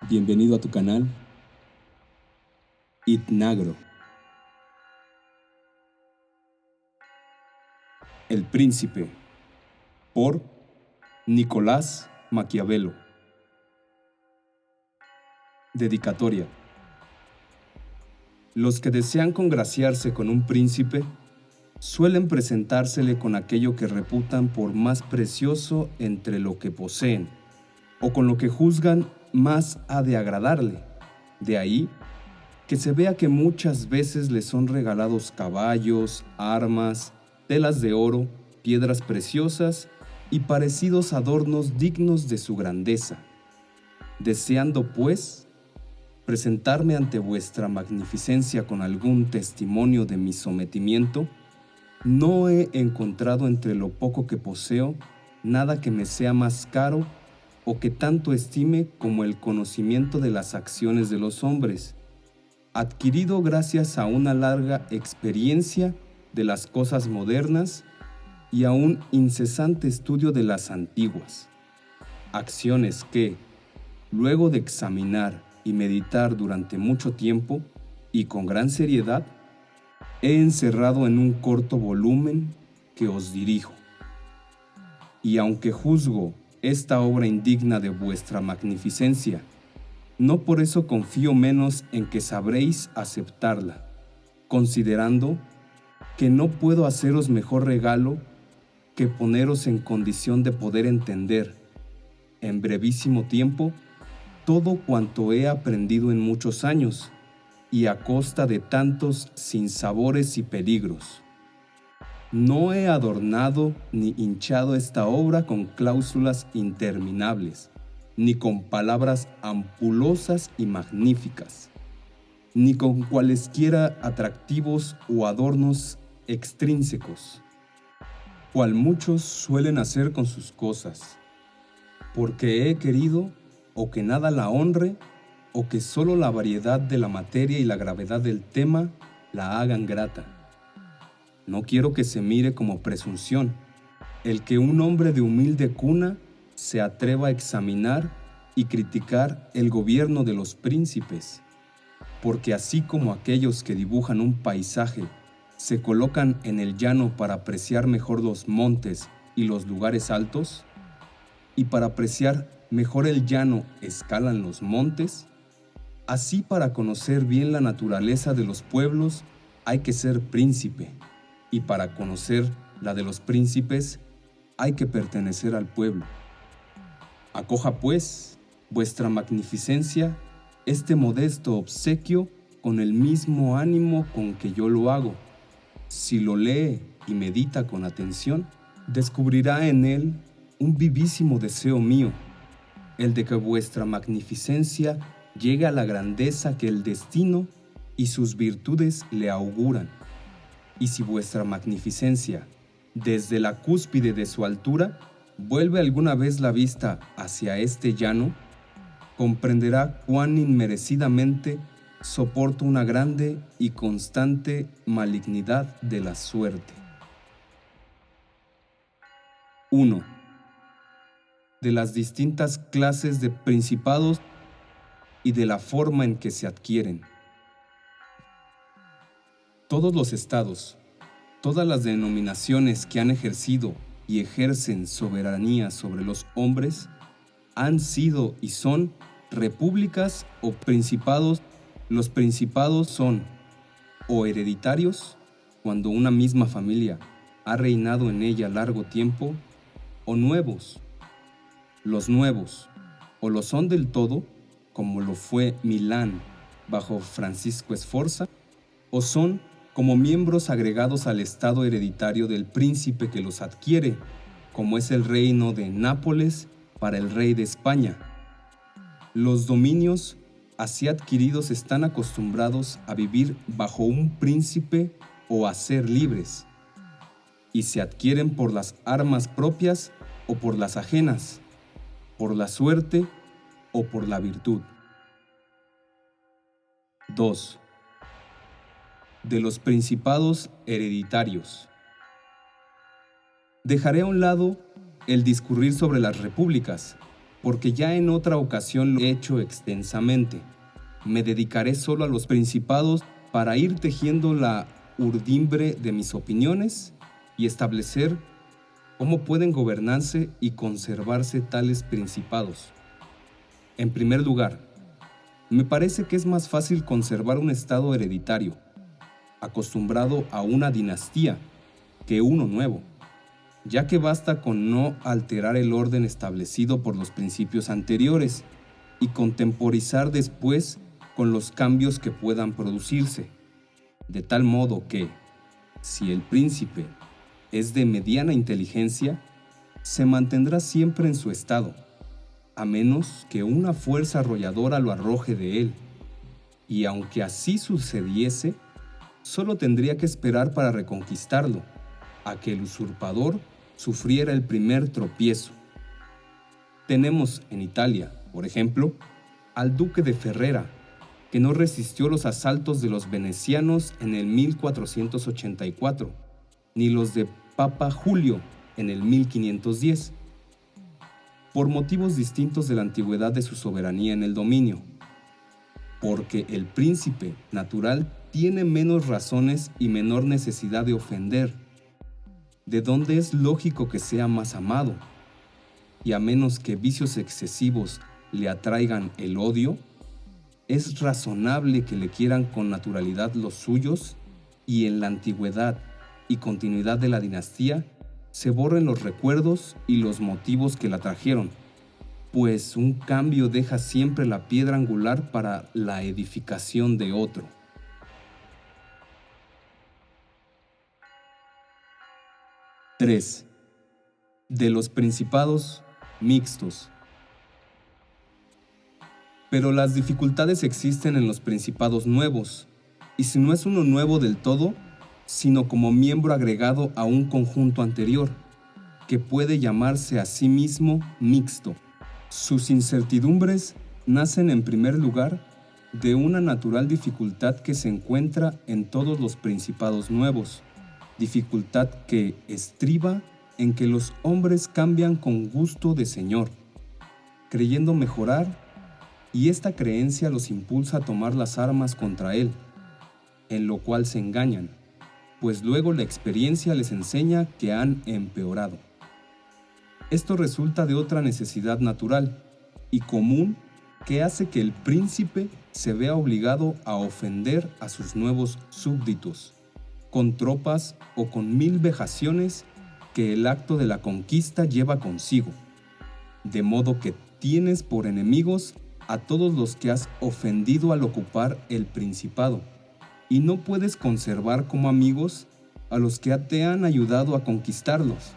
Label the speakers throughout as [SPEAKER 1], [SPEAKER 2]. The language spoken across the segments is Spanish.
[SPEAKER 1] Bienvenido a tu canal Itnagro. El Príncipe, por Nicolás Maquiavelo. Dedicatoria. Los que desean congraciarse con un príncipe suelen presentársele con aquello que reputan por más precioso entre lo que poseen, o con lo que juzgan más ha de agradarle. De ahí que se vea que muchas veces le son regalados caballos, armas, telas de oro, piedras preciosas y parecidos adornos dignos de su grandeza. Deseando, pues, presentarme ante vuestra magnificencia con algún testimonio de mi sometimiento, no he encontrado entre lo poco que poseo nada que me sea más caro o que tanto estime como el conocimiento de las acciones de los hombres, adquirido gracias a una larga experiencia de las cosas modernas y a un incesante estudio de las antiguas. Acciones que, luego de examinar y meditar durante mucho tiempo y con gran seriedad, he encerrado en un corto volumen que os dirijo. Y aunque juzgo esta obra indigna de vuestra magnificencia, no por eso confío menos en que sabréis aceptarla, considerando que no puedo haceros mejor regalo que poneros en condición de poder entender, en brevísimo tiempo, todo cuanto he aprendido en muchos años y a costa de tantos sinsabores y peligros. No he adornado ni hinchado esta obra con cláusulas interminables, ni con palabras ampulosas y magníficas, ni con cualesquiera atractivos o adornos extrínsecos, cual muchos suelen hacer con sus cosas, porque he querido o que nada la honre, o que solo la variedad de la materia y la gravedad del tema la hagan grata. No quiero que se mire como presunción el que un hombre de humilde cuna se atreva a examinar y criticar el gobierno de los príncipes, porque así como aquellos que dibujan un paisaje se colocan en el llano para apreciar mejor los montes y los lugares altos, y para apreciar mejor el llano escalan los montes, así para conocer bien la naturaleza de los pueblos hay que ser príncipe, y para conocer la de los príncipes hay que pertenecer al pueblo. Acoja, pues, vuestra magnificencia este modesto obsequio con el mismo ánimo con que yo lo hago. Si lo lee y medita con atención, descubrirá en él un vivísimo deseo mío, el de que vuestra magnificencia llegue a la grandeza que el destino y sus virtudes le auguran. Y si vuestra magnificencia, desde la cúspide de su altura, vuelve alguna vez la vista hacia este llano, comprenderá cuán inmerecidamente soporto una grande y constante malignidad de la suerte. 1. De las distintas clases de principados y de la forma en que se adquieren. Todos los estados, todas las denominaciones que han ejercido y ejercen soberanía sobre los hombres, han sido y son repúblicas o principados. Los principados son o hereditarios, cuando una misma familia ha reinado en ella largo tiempo, o nuevos. Los nuevos o lo son del todo, como lo fue Milán bajo Francisco Sforza, o son como miembros agregados al estado hereditario del príncipe que los adquiere, como es el reino de Nápoles para el rey de España. Los dominios así adquiridos están acostumbrados a vivir bajo un príncipe o a ser libres, y se adquieren por las armas propias o por las ajenas, por la suerte o por la virtud. 2. De los principados hereditarios. Dejaré a un lado el discurrir sobre las repúblicas, porque ya en otra ocasión lo he hecho extensamente. Me dedicaré solo a los principados para ir tejiendo la urdimbre de mis opiniones y establecer cómo pueden gobernarse y conservarse tales principados. En primer lugar, me parece que es más fácil conservar un estado hereditario, acostumbrado a una dinastía, que uno nuevo, ya que basta con no alterar el orden establecido por los principios anteriores y contemporizar después con los cambios que puedan producirse, de tal modo que, si el príncipe es de mediana inteligencia, se mantendrá siempre en su estado, a menos que una fuerza arrolladora lo arroje de él, y aunque así sucediese, solo tendría que esperar para reconquistarlo, a que el usurpador sufriera el primer tropiezo. Tenemos en Italia, por ejemplo, al duque de Ferrara, que no resistió los asaltos de los venecianos en el 1484, ni los de Papa Julio en el 1510, por motivos distintos de la antigüedad de su soberanía en el dominio, porque el príncipe natural tiene menos razones y menor necesidad de ofender, de donde es lógico que sea más amado, y a menos que vicios excesivos le atraigan el odio, es razonable que le quieran con naturalidad los suyos y en la antigüedad y continuidad de la dinastía se borren los recuerdos y los motivos que la trajeron, pues un cambio deja siempre la piedra angular para la edificación de otro. 3. De los principados mixtos. Pero las dificultades existen en los principados nuevos, y si no es uno nuevo del todo, sino como miembro agregado a un conjunto anterior, que puede llamarse a sí mismo mixto. Sus incertidumbres nacen en primer lugar de una natural dificultad que se encuentra en todos los principados nuevos, dificultad que estriba en que los hombres cambian con gusto de señor, creyendo mejorar, y esta creencia los impulsa a tomar las armas contra él, en lo cual se engañan, pues luego la experiencia les enseña que han empeorado. Esto resulta de otra necesidad natural y común que hace que el príncipe se vea obligado a ofender a sus nuevos súbditos, con tropas o con 1000 vejaciones que el acto de la conquista lleva consigo, de modo que tienes por enemigos a todos los que has ofendido al ocupar el principado, y no puedes conservar como amigos a los que te han ayudado a conquistarlos,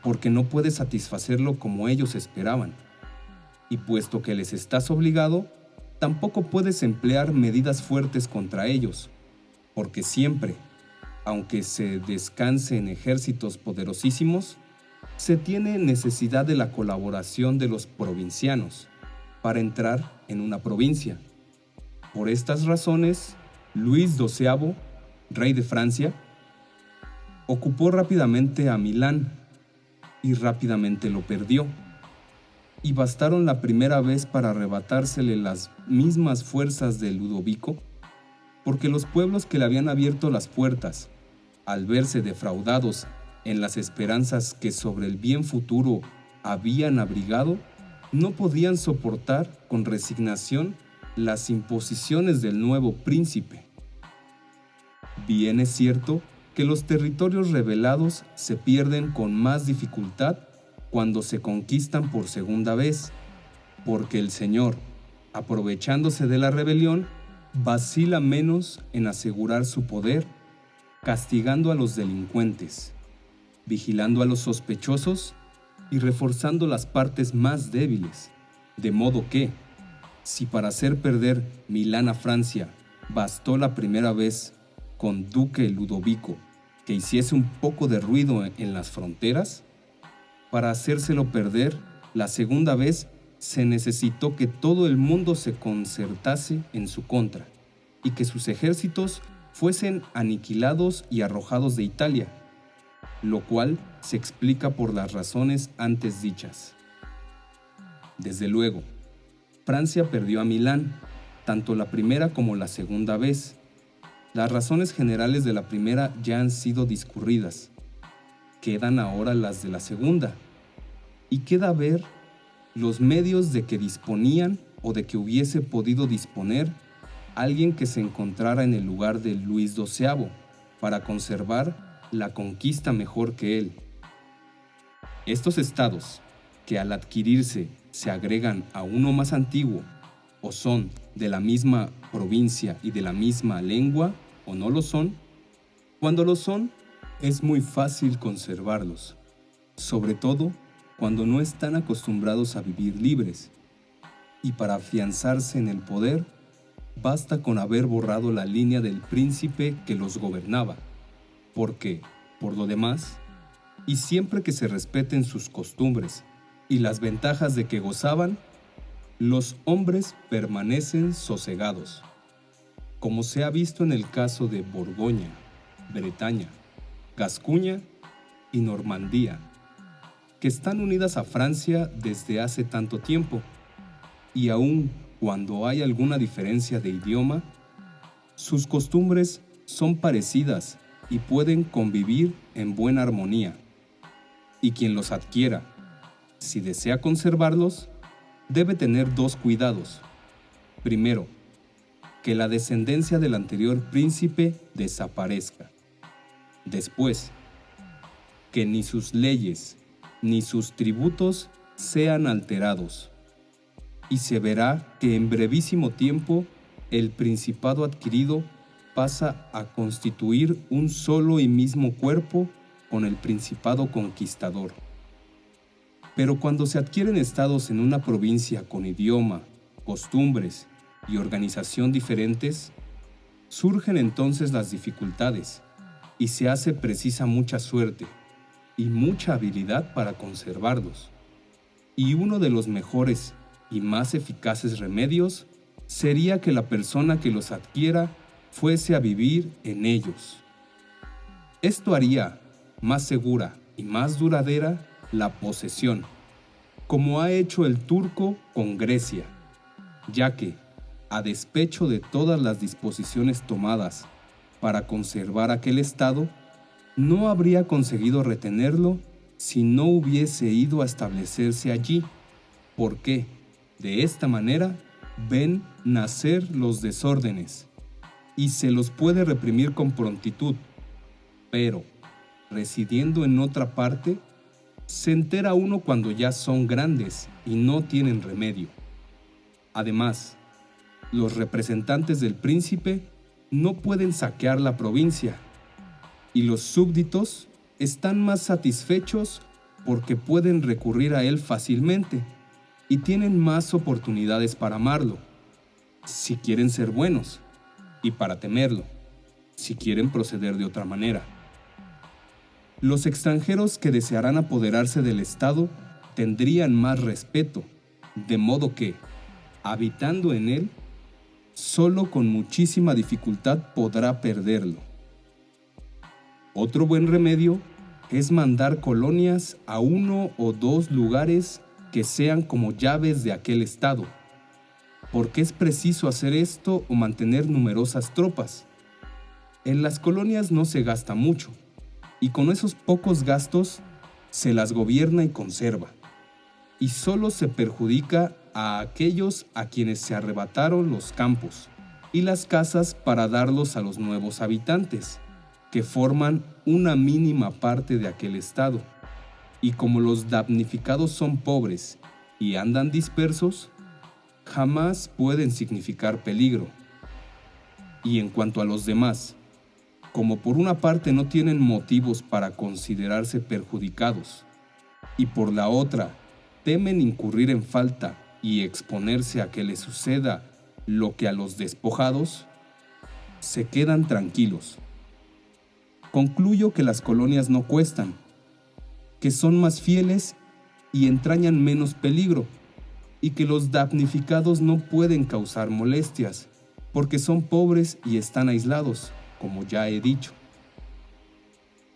[SPEAKER 1] porque no puedes satisfacerlo como ellos esperaban. Y puesto que les estás obligado, tampoco puedes emplear medidas fuertes contra ellos, porque siempre, aunque se descanse en ejércitos poderosísimos, se tiene necesidad de la colaboración de los provincianos para entrar en una provincia. Por estas razones, Luis XII, rey de Francia, ocupó rápidamente a Milán y rápidamente lo perdió, y bastaron la primera vez para arrebatársele las mismas fuerzas de Ludovico, porque los pueblos que le habían abierto las puertas, al verse defraudados en las esperanzas que sobre el bien futuro habían abrigado, no podían soportar con resignación las imposiciones del nuevo príncipe. Bien es cierto que los territorios rebelados se pierden con más dificultad cuando se conquistan por segunda vez, porque el señor, aprovechándose de la rebelión, vacila menos en asegurar su poder, castigando a los delincuentes, vigilando a los sospechosos y reforzando las partes más débiles, de modo que, si para hacer perder Milán a Francia bastó la primera vez con Duque Ludovico que hiciese un poco de ruido en las fronteras, para hacérselo perder la segunda vez se necesitó que todo el mundo se concertase en su contra y que sus ejércitos fuesen aniquilados y arrojados de Italia, lo cual se explica por las razones antes dichas. Desde luego, Francia perdió a Milán, tanto la primera como la segunda vez. Las razones generales de la primera ya han sido discurridas. Quedan ahora las de la segunda. Y queda ver los medios de que disponían o de que hubiese podido disponer alguien que se encontrara en el lugar de Luis XII para conservar la conquista mejor que él. Estos estados, que al adquirirse se agregan a uno más antiguo, o son de la misma provincia y de la misma lengua, o no lo son, cuando lo son, es muy fácil conservarlos, sobre todo cuando no están acostumbrados a vivir libres, y para afianzarse en el poder, basta con haber borrado la línea del príncipe que los gobernaba, porque, por lo demás, y siempre que se respeten sus costumbres y las ventajas de que gozaban, los hombres permanecen sosegados, como se ha visto en el caso de Borgoña, Bretaña, Gascuña y Normandía, que están unidas a Francia desde hace tanto tiempo, y aun cuando hay alguna diferencia de idioma, sus costumbres son parecidas y pueden convivir en buena armonía. Y quien los adquiera, si desea conservarlos, debe tener dos cuidados. Primero, que la descendencia del anterior príncipe desaparezca. Después, que ni sus leyes ni sus tributos sean alterados. Y se verá que en brevísimo tiempo el principado adquirido pasa a constituir un solo y mismo cuerpo con el principado conquistador. Pero cuando se adquieren estados en una provincia con idioma, costumbres y organización diferentes, surgen entonces las dificultades y se hace precisa mucha suerte y mucha habilidad para conservarlos. Y uno de los mejores y más eficaces remedios sería que la persona que los adquiera fuese a vivir en ellos. Esto haría más segura y más duradera la posesión, como ha hecho el turco con Grecia, ya que, a despecho de todas las disposiciones tomadas para conservar aquel estado, no habría conseguido retenerlo si no hubiese ido a establecerse allí, porque, de esta manera, ven nacer los desórdenes, y se los puede reprimir con prontitud, pero, residiendo en otra parte, se entera uno cuando ya son grandes y no tienen remedio. Además, los representantes del príncipe no pueden saquear la provincia, y los súbditos están más satisfechos porque pueden recurrir a él fácilmente y tienen más oportunidades para amarlo, si quieren ser buenos, y para temerlo, si quieren proceder de otra manera. Los extranjeros que desearán apoderarse del Estado tendrían más respeto, de modo que, habitando en él, solo con muchísima dificultad podrá perderlo. Otro buen remedio es mandar colonias a uno o dos lugares que sean como llaves de aquel estado, porque es preciso hacer esto o mantener numerosas tropas. En las colonias no se gasta mucho, y con esos pocos gastos se las gobierna y conserva, y solo se perjudica a aquellos a quienes se arrebataron los campos y las casas para darlos a los nuevos habitantes, que forman una mínima parte de aquel estado, y como los damnificados son pobres y andan dispersos, jamás pueden significar peligro. Y en cuanto a los demás, como por una parte no tienen motivos para considerarse perjudicados, y por la otra temen incurrir en falta y exponerse a que les suceda lo que a los despojados, se quedan tranquilos. Concluyo que las colonias no cuestan, que son más fieles y entrañan menos peligro, y que los damnificados no pueden causar molestias, porque son pobres y están aislados, como ya he dicho.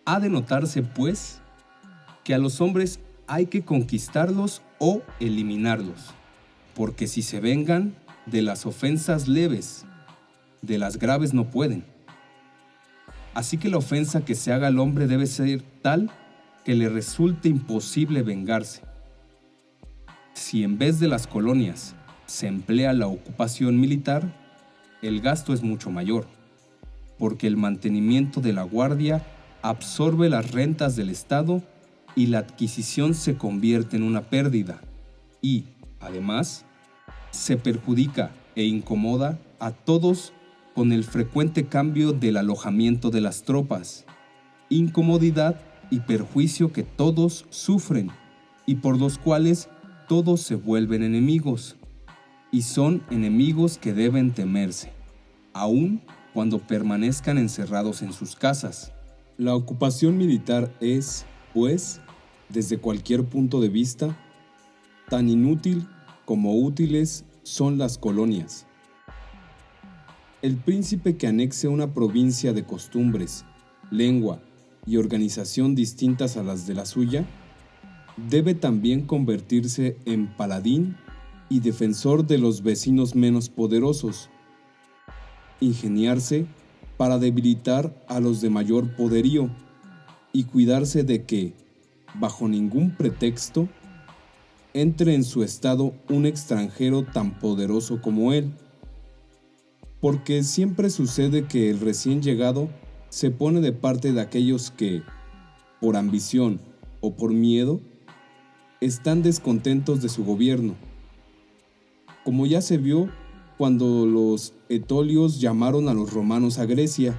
[SPEAKER 1] Ha de notarse, pues, que a los hombres hay que conquistarlos o eliminarlos, porque si se vengan de las ofensas leves, de las graves no pueden. Así que la ofensa que se haga al hombre debe ser tal que le resulte imposible vengarse. Si en vez de las colonias se emplea la ocupación militar, el gasto es mucho mayor, porque el mantenimiento de la guardia absorbe las rentas del Estado y la adquisición se convierte en una pérdida y, además, se perjudica e incomoda a todos con el frecuente cambio del alojamiento de las tropas, incomodidad y perjuicio que todos sufren y por los cuales todos se vuelven enemigos, y son enemigos que deben temerse, aun cuando permanezcan encerrados en sus casas. La ocupación militar es, pues, desde cualquier punto de vista, tan inútil como útiles son las colonias. El príncipe que anexe una provincia de costumbres, lengua y organización distintas a las de la suya, debe también convertirse en paladín y defensor de los vecinos menos poderosos, ingeniarse para debilitar a los de mayor poderío y cuidarse de que, bajo ningún pretexto, entre en su estado un extranjero tan poderoso como él, porque siempre sucede que el recién llegado se pone de parte de aquellos que, por ambición o por miedo, están descontentos de su gobierno, como ya se vio cuando los etolios llamaron a los romanos a Grecia.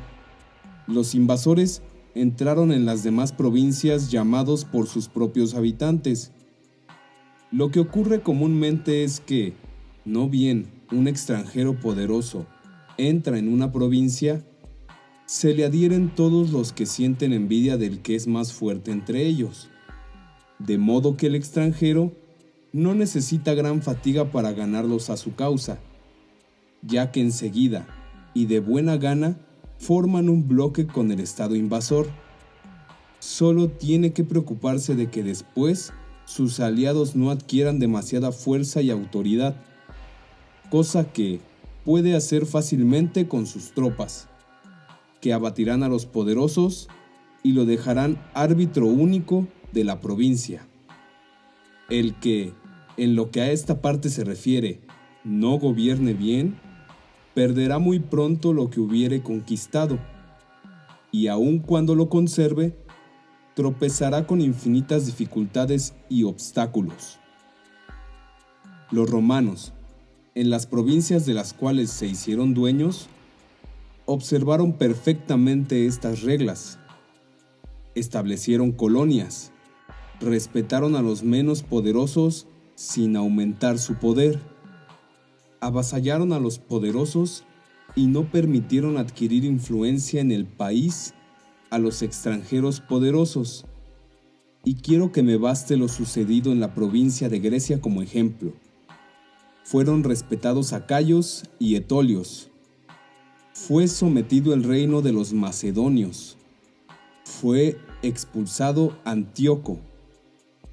[SPEAKER 1] Los invasores entraron en las demás provincias llamados por sus propios habitantes. Lo que ocurre comúnmente es que, no bien un extranjero poderoso entra en una provincia, se le adhieren todos los que sienten envidia del que es más fuerte entre ellos, de modo que el extranjero no necesita gran fatiga para ganarlos a su causa, ya que enseguida y de buena gana forman un bloque con el Estado invasor. Solo tiene que preocuparse de que después sus aliados no adquieran demasiada fuerza y autoridad, cosa que puede hacer fácilmente con sus tropas, que abatirán a los poderosos y lo dejarán árbitro único de la provincia. El que, en lo que a esta parte se refiere, no gobierne bien, perderá muy pronto lo que hubiere conquistado, y aun cuando lo conserve, tropezará con infinitas dificultades y obstáculos. Los romanos, en las provincias de las cuales se hicieron dueños, observaron perfectamente estas reglas. Establecieron colonias, respetaron a los menos poderosos sin aumentar su poder, avasallaron a los poderosos y no permitieron adquirir influencia en el país a los extranjeros poderosos. Y quiero que me baste lo sucedido en la provincia de Grecia como ejemplo. Fueron respetados acayos y etolios. Fue sometido el reino de los macedonios. Fue expulsado Antíoco.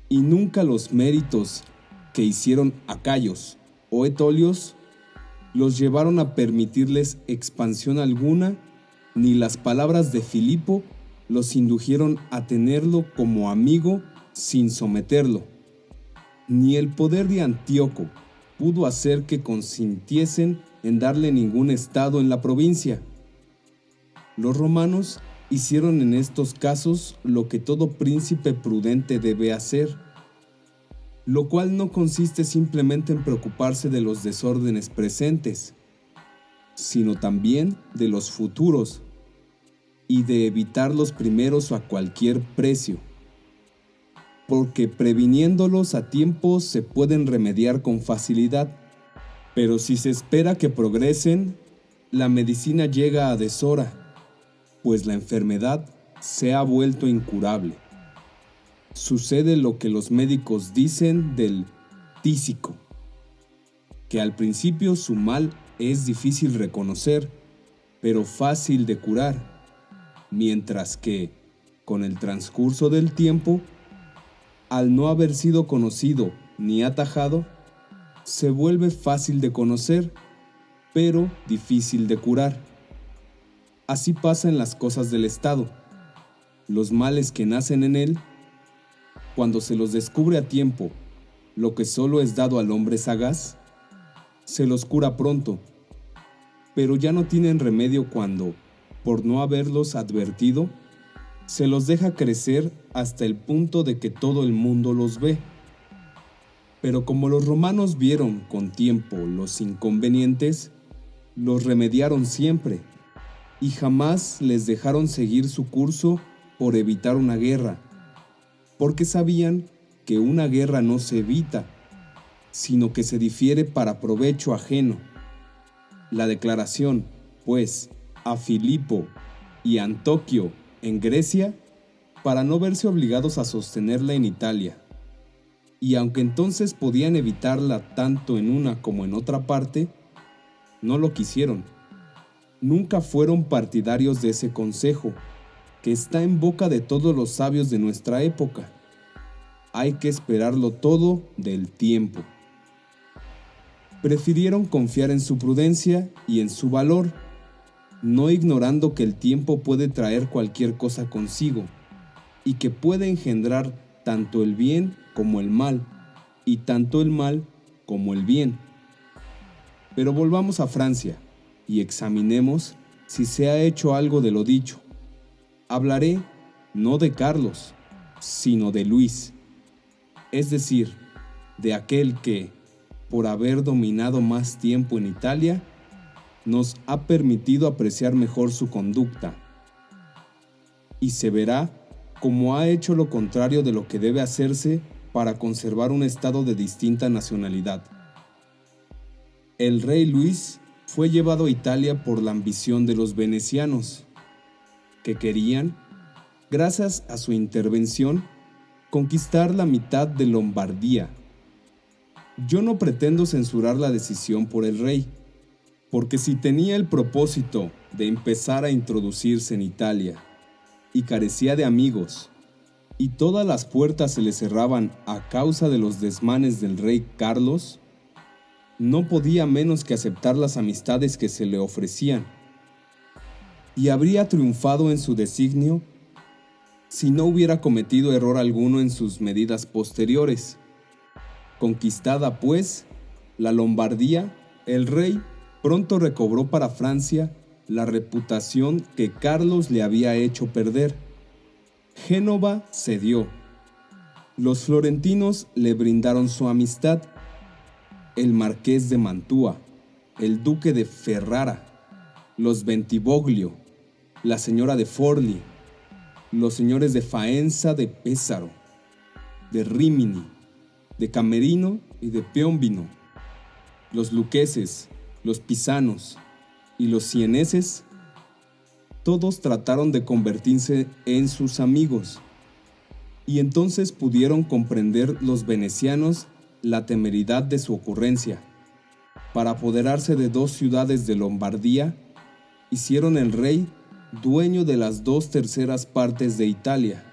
[SPEAKER 1] Y nunca los méritos que hicieron acayos o etolios los llevaron a permitirles expansión alguna, ni las palabras de Filipo los indujeron a tenerlo como amigo sin someterlo, ni el poder de Antíoco pudo hacer que consintiesen en darle ningún estado en la provincia. Los romanos hicieron en estos casos lo que todo príncipe prudente debe hacer, lo cual no consiste simplemente en preocuparse de los desórdenes presentes, sino también de los futuros, y de evitar los primeros a cualquier precio, porque previniéndolos a tiempo se pueden remediar con facilidad, pero si se espera que progresen, la medicina llega a deshora, pues la enfermedad se ha vuelto incurable. Sucede lo que los médicos dicen del tísico, que al principio su mal es difícil reconocer, pero fácil de curar, mientras que, con el transcurso del tiempo, al no haber sido conocido ni atajado, se vuelve fácil de conocer, pero difícil de curar. Así pasa en las cosas del Estado. Los males que nacen en él, cuando se los descubre a tiempo, lo que solo es dado al hombre sagaz, se los cura pronto, pero ya no tienen remedio cuando, por no haberlos advertido, se los deja crecer hasta el punto de que todo el mundo los ve. Pero como los romanos vieron con tiempo los inconvenientes, los remediaron siempre y jamás les dejaron seguir su curso por evitar una guerra, porque sabían que una guerra no se evita, sino que se difiere para provecho ajeno. La declaración, pues, a Filipo y Antoquio en Grecia, para no verse obligados a sostenerla en Italia. Y aunque entonces podían evitarla tanto en una como en otra parte, no lo quisieron. Nunca fueron partidarios de ese consejo, que está en boca de todos los sabios de nuestra época. Hay que esperarlo todo del tiempo. Prefirieron confiar en su prudencia y en su valor, no ignorando que el tiempo puede traer cualquier cosa consigo y que puede engendrar tanto el bien como el mal, y tanto el mal como el bien. Pero volvamos a Francia y examinemos si se ha hecho algo de lo dicho. Hablaré no de Carlos, sino de Luis, es decir, de aquel que, por haber dominado más tiempo en Italia, nos ha permitido apreciar mejor su conducta. Y se verá cómo ha hecho lo contrario de lo que debe hacerse para conservar un estado de distinta nacionalidad. El rey Luis fue llevado a Italia por la ambición de los venecianos, que querían, gracias a su intervención, conquistar la mitad de Lombardía. Yo no pretendo censurar la decisión por el rey, porque si tenía el propósito de empezar a introducirse en Italia y carecía de amigos, y todas las puertas se le cerraban a causa de los desmanes del rey Carlos, no podía menos que aceptar las amistades que se le ofrecían, y habría triunfado en su designio si no hubiera cometido error alguno en sus medidas posteriores. Conquistada, pues, la Lombardía, el rey pronto recobró para Francia la reputación que Carlos le había hecho perder. Génova cedió. Los florentinos le brindaron su amistad. El marqués de Mantua, el duque de Ferrara, los Bentivoglio, la señora de Forli, los señores de Faenza de Pesaro, de Rimini, de Camerino y de Piombino, los luqueses, los pisanos y los sieneses, todos trataron de convertirse en sus amigos, y entonces pudieron comprender los venecianos la temeridad de su ocurrencia. Para apoderarse de 2 ciudades de Lombardía, hicieron el rey dueño de las 2/3 partes de Italia.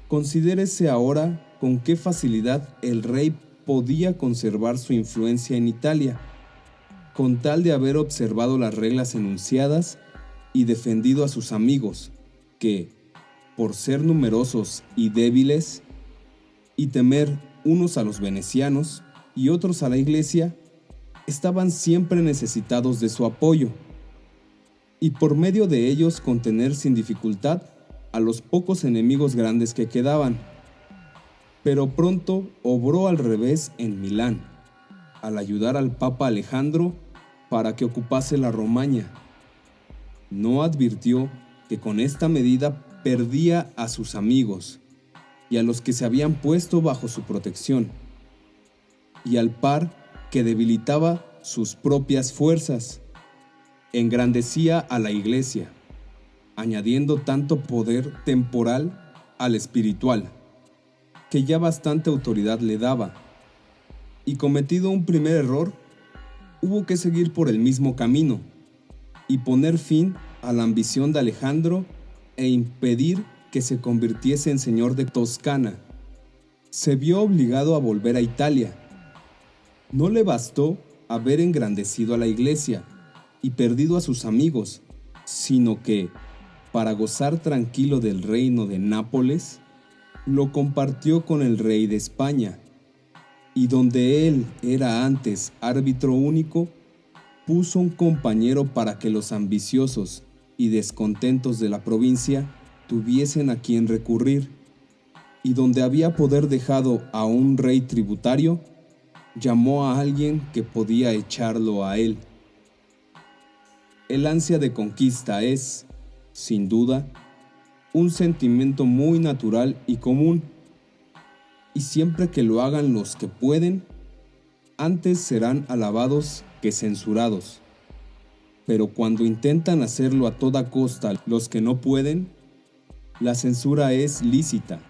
[SPEAKER 1] Considérese ahora con qué facilidad el rey podía conservar su influencia en Italia, con tal de haber observado las reglas enunciadas y defendido a sus amigos, que, por ser numerosos y débiles, y temer unos a los venecianos y otros a la Iglesia, estaban siempre necesitados de su apoyo, y por medio de ellos contener sin dificultad a los pocos enemigos grandes que quedaban. Pero pronto obró al revés en Milán, al ayudar al Papa Alejandro para que ocupase la Romaña. No advirtió que con esta medida perdía a sus amigos y a los que se habían puesto bajo su protección, y al par que debilitaba sus propias fuerzas, engrandecía a la Iglesia, añadiendo tanto poder temporal al espiritual, que ya bastante autoridad le daba, y cometido un primer error, hubo que seguir por el mismo camino, y poner fin a la ambición de Alejandro e impedir que se convirtiese en señor de Toscana. se vio obligado a volver a Italia. No le bastó haber engrandecido a la Iglesia y perdido a sus amigos, sino que, para gozar tranquilo del reino de Nápoles, lo compartió con el rey de España, y donde él era antes árbitro único, puso un compañero para que los ambiciosos y descontentos de la provincia tuviesen a quien recurrir, y donde había poder dejado a un rey tributario, llamó a alguien que podía echarlo a él. El ansia de conquista es, sin duda, un sentimiento muy natural y común, y siempre que lo hagan los que pueden, antes serán alabados que censurados. Pero cuando intentan hacerlo a toda costa los que no pueden, la censura es lícita.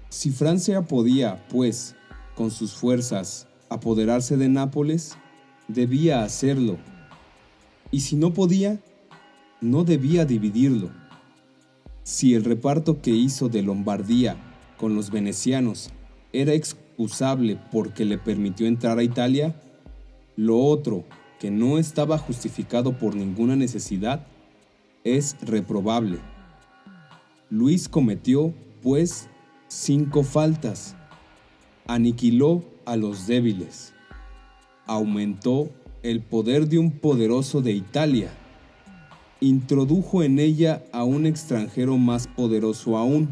[SPEAKER 1] Si Francia podía, pues, con sus fuerzas, apoderarse de Nápoles, debía hacerlo. Y si no podía, no debía dividirlo. Si el reparto que hizo de Lombardía con los venecianos era excusable porque le permitió entrar a Italia, lo otro, que no estaba justificado por ninguna necesidad, es reprobable. Luis cometió, pues, 5 faltas. Aniquiló a los débiles. Aumentó el poder de un poderoso de Italia. Introdujo en ella a un extranjero más poderoso aún.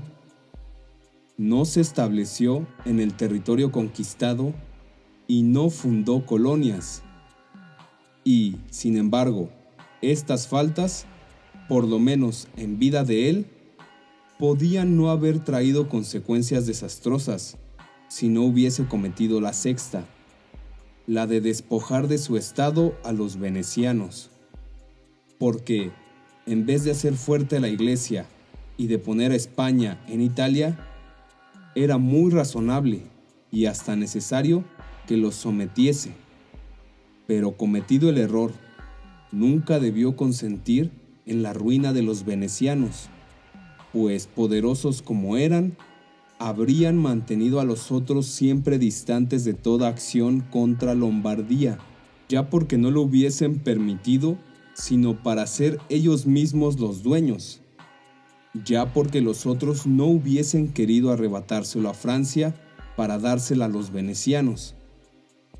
[SPEAKER 1] No se estableció en el territorio conquistado y no fundó colonias. Y, sin embargo, estas faltas, por lo menos en vida de él, podían no haber traído consecuencias desastrosas si no hubiese cometido la sexta, la de despojar de su estado a los venecianos. Porque, en vez de hacer fuerte la Iglesia y de poner a España en Italia, era muy razonable y hasta necesario que los sometiese. Pero cometido el error, nunca debió consentir en la ruina de los venecianos, pues poderosos como eran, habrían mantenido a los otros siempre distantes de toda acción contra Lombardía, ya porque no lo hubiesen permitido, sino para ser ellos mismos los dueños, ya porque los otros no hubiesen querido arrebatárselo a Francia para dársela a los venecianos,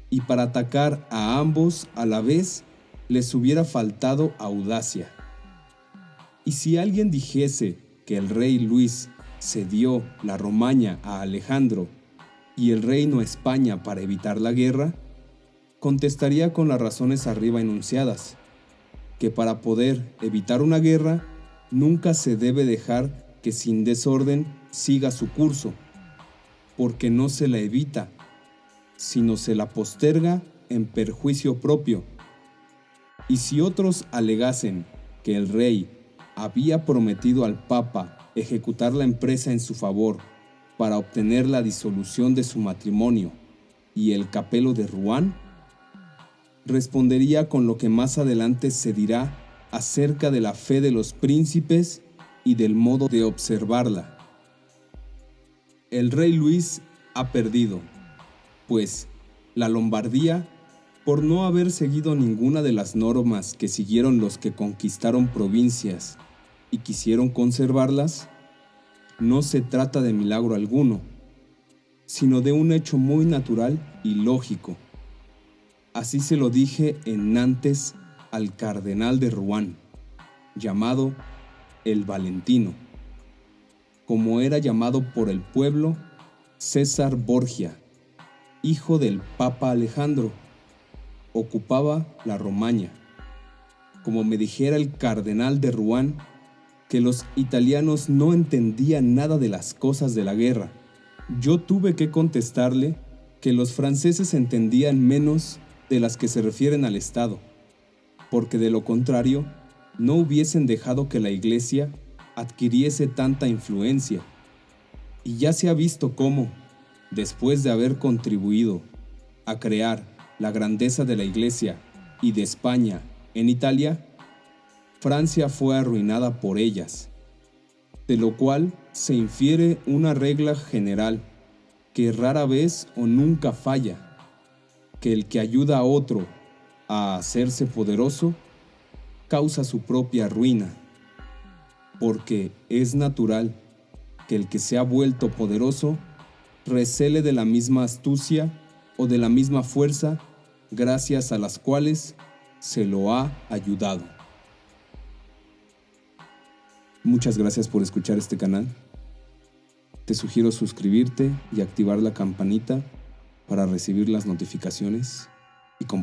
[SPEAKER 1] y para atacar a ambos a la vez les hubiera faltado audacia. Y si alguien dijese que el rey Luis cedió la Romaña a Alejandro y el reino a España para evitar la guerra, contestaría con las razones arriba enunciadas, que para poder evitar una guerra nunca se debe dejar que sin desorden siga su curso, porque no se la evita, sino se la posterga en perjuicio propio. Y si otros alegasen que el rey había prometido al Papa ejecutar la empresa en su favor para obtener la disolución de su matrimonio y el capelo de Rouen, respondería con lo que más adelante se dirá acerca de la fe de los príncipes y del modo de observarla. El rey Luis ha perdido, pues la Lombardía, por no haber seguido ninguna de las normas que siguieron los que conquistaron provincias y quisieron conservarlas, no se trata de milagro alguno, sino de un hecho muy natural y lógico. Así se lo dije en Nantes al cardenal de Rouen, llamado el Valentino, como era llamado por el pueblo César Borgia, hijo del Papa Alejandro. Ocupaba la Romaña. Como me dijera el cardenal de Rouen, que los italianos no entendían nada de las cosas de la guerra. Yo tuve que contestarle que los franceses entendían menos de las que se refieren al Estado, porque de lo contrario, no hubiesen dejado que la Iglesia adquiriese tanta influencia. Y ya se ha visto cómo, después de haber contribuido a crear la grandeza de la Iglesia y de España en Italia, Francia fue arruinada por ellas, de lo cual se infiere una regla general que rara vez o nunca falla, que el que ayuda a otro a hacerse poderoso causa su propia ruina, porque es natural que el que se ha vuelto poderoso recele de la misma astucia o de la misma fuerza gracias a las cuales se lo ha ayudado. Muchas gracias por escuchar este canal. Te sugiero suscribirte y activar la campanita para recibir las notificaciones y compartir.